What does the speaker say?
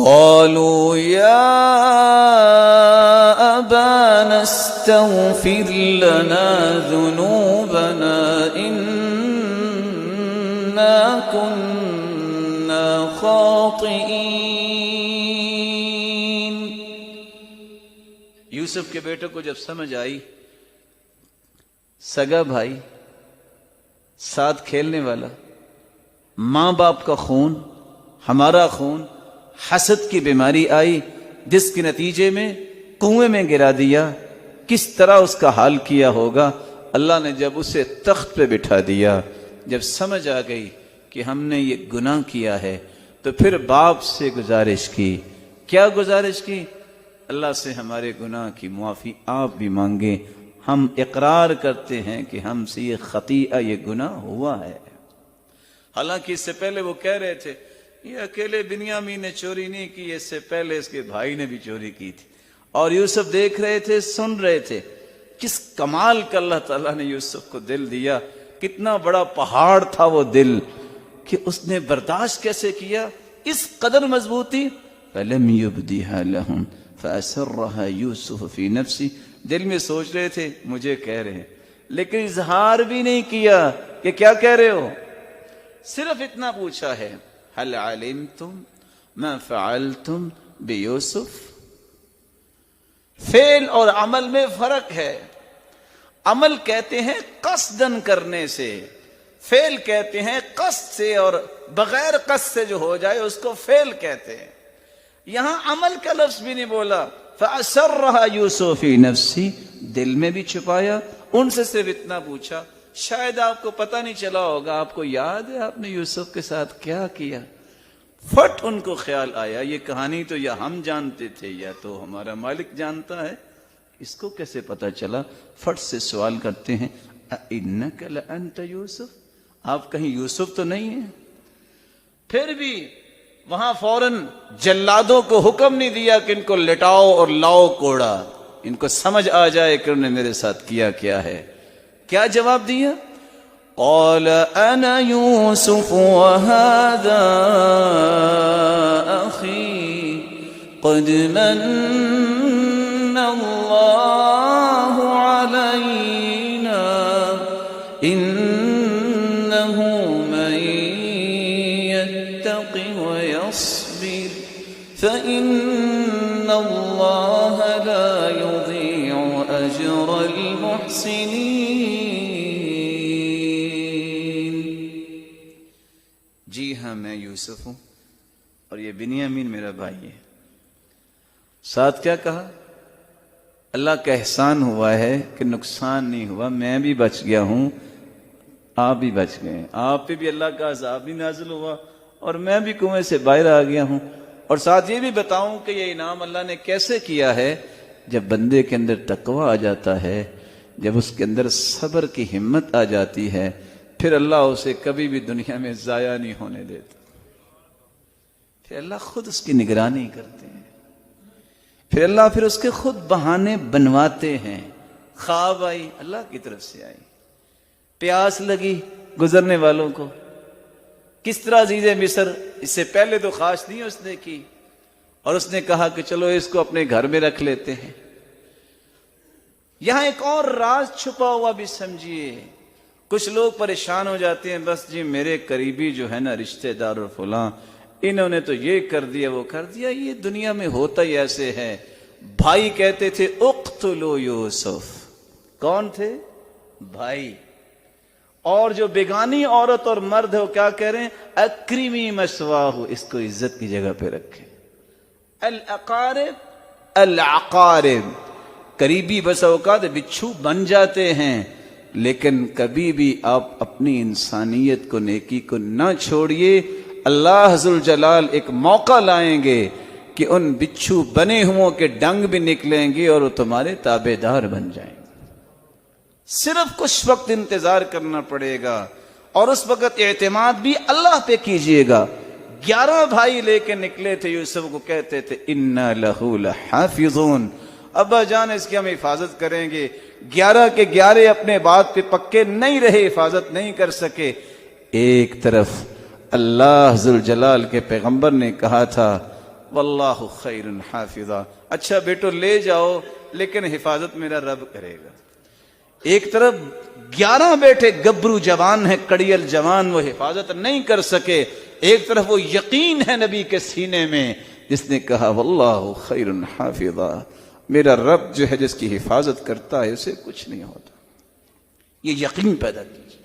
قالوا يا أبانا استغفر لنا ذنوبنا إنا كنا خاطئين۔ یوسف کے بیٹوں کو جب سمجھ آئی سگا بھائی، ساتھ کھیلنے والا، ماں باپ کا خون، ہمارا خون، حسد کی بیماری آئی جس کے نتیجے میں کنویں میں گرا دیا، کس طرح اس کا حال کیا ہوگا۔ اللہ نے جب اسے تخت پہ بٹھا دیا، جب سمجھ آ گئی کہ ہم نے یہ گناہ کیا ہے، تو پھر باپ سے گزارش کی۔ کیا گزارش کی؟ اللہ سے ہمارے گناہ کی معافی آپ بھی مانگیں، ہم اقرار کرتے ہیں کہ ہم سے یہ خطیئہ، یہ گناہ ہوا ہے۔ حالانکہ اس سے پہلے وہ کہہ رہے تھے یہ اکیلے بنیامین نے چوری نہیں کی، اس سے پہلے اس کے بھائی نے بھی چوری کی تھی۔ اور یوسف دیکھ رہے تھے، سن رہے تھے، کس کمال کا اللہ تعالیٰ نے یوسف کو دل دیا، کتنا بڑا پہاڑ تھا وہ دل، کہ اس نے برداشت کیسے کیا، اس قدر مضبوطی۔ فَلَمْ يُبْدِهَا لَهُمْ فَأَسَرَّهَا يُوسُفُ فِي نَفْسِهِ، دل میں سوچ رہے تھے مجھے کہہ رہے ہیں، لیکن اظہار بھی نہیں کیا کہ کیا کہہ رہے ہو، صرف اتنا پوچھا ہے هل علمتم ما فعلتم بيوسف۔ فعل اور عمل میں فرق ہے، عمل کہتے ہیں قصدن کرنے سے، فعل کہتے ہیں قصد سے اور بغیر قصد سے جو ہو جائے اس کو فعل کہتے ہیں۔ یہاں عمل کا لفظ بھی نہیں بولا، فَأَسَرَّهَا يُوسُفُ فِي نَفْسِهِ، دل میں بھی چھپایا، ان سے صرف اتنا پوچھا۔ شاید آپ کو پتہ نہیں چلا ہوگا، آپ کو یاد ہے آپ نے یوسف کے ساتھ کیا کیا؟ فٹ ان کو خیال آیا یہ کہانی تو یا ہم جانتے تھے یا تو ہمارا مالک جانتا ہے، اس کو کیسے پتہ چلا؟ فٹ سے سوال کرتے ہیں اِنَّكَ لَأَنْتَ یوسف، آپ کہیں یوسف تو نہیں ہیں؟ پھر بھی وہاں فوراً جلادوں کو حکم نہیں دیا کہ ان کو لٹاؤ اور لاؤ کوڑا، ان کو سمجھ آ جائے کہ انہوں نے میرے ساتھ کیا کیا ہے۔ کیا جواب دیا؟ قال انا يوسف وهذا اخي قد من الله علينا انه من يتق ويصبر فان الله لا يضيع اجر المحسنين۔ جی ہاں میں یوسف ہوں اور یہ بنیامین میرا بھائی ہے۔ ساتھ کیا کہا؟ اللہ کا احسان ہوا ہے کہ نقصان نہیں ہوا، میں بھی بچ گیا ہوں، آپ بھی بچ گئے، آپ پہ بھی اللہ کا عذاب نہیں نازل ہوا اور میں بھی کنویں سے باہر آ گیا ہوں۔ اور ساتھ یہ بھی بتاؤں کہ یہ انعام اللہ نے کیسے کیا ہے، جب بندے کے اندر تقوی آ جاتا ہے، جب اس کے اندر صبر کی ہمت آ جاتی ہے، پھر اللہ اسے کبھی بھی دنیا میں ضائع نہیں ہونے دیتا، پھر اللہ خود اس کی نگرانی کرتے ہیں، پھر اللہ اس کے خود بہانے بنواتے ہیں۔ خواب آئی اللہ کی طرف سے آئی، پیاس لگی گزرنے والوں کو، کس طرح عزیز مصر، اس سے پہلے تو خواہش نہیں اس نے کی، اور اس نے کہا کہ چلو اس کو اپنے گھر میں رکھ لیتے ہیں۔ یہاں ایک اور راز چھپا ہوا بھی سمجھیے۔ کچھ لوگ پریشان ہو جاتے ہیں، بس جی میرے قریبی جو ہے نا رشتہ دار اور فلاں، انہوں نے تو یہ کر دیا وہ کر دیا، یہ دنیا میں ہوتا ہی ایسے ہے۔ بھائی کہتے تھے اقتلوا یوسف، کون تھے؟ بھائی۔ اور جو بیگانی عورت اور مرد ہے وہ کیا کہہ رہے ہیں؟ اکرمی مثواہ، اس کو عزت کی جگہ پہ رکھیں۔ الاقارب العقارب، قریبی بس اوقات بچھو بن جاتے ہیں، لیکن کبھی بھی آپ اپنی انسانیت کو، نیکی کو نہ چھوڑیے۔ اللہ ذوالجلال ایک موقع لائیں گے کہ ان بچھو بنے ہوں کے ڈنگ بھی نکلیں گے اور وہ تمہارے تابع دار بن جائیں گے۔ صرف کچھ وقت انتظار کرنا پڑے گا، اور اس وقت اعتماد بھی اللہ پہ کیجئے گا۔ 11 بھائی لے کے نکلے تھے، یوسف کو کہتے تھے اِنَّا لَهُ لَحَافِظُونَ، ابا جان اس کی ہم حفاظت کریں گے۔ 11 کے 11 اپنے بات پہ پکے نہیں رہے، حفاظت نہیں کر سکے۔ ایک طرف اللہ ذوالجلال کے پیغمبر نے کہا تھا واللہ خیر حافظا، اچھا بیٹو لے جاؤ لیکن حفاظت میرا رب کرے گا۔ ایک طرف 11 بیٹے گبرو جوان ہیں، کڑیل جوان، وہ حفاظت نہیں کر سکے، ایک طرف وہ یقین ہے نبی کے سینے میں جس نے کہا واللہ خیر حافظا، میرا رب جو ہے جس کی حفاظت کرتا ہے اسے کچھ نہیں ہوتا۔ یہ یقین پیدا کیجیے۔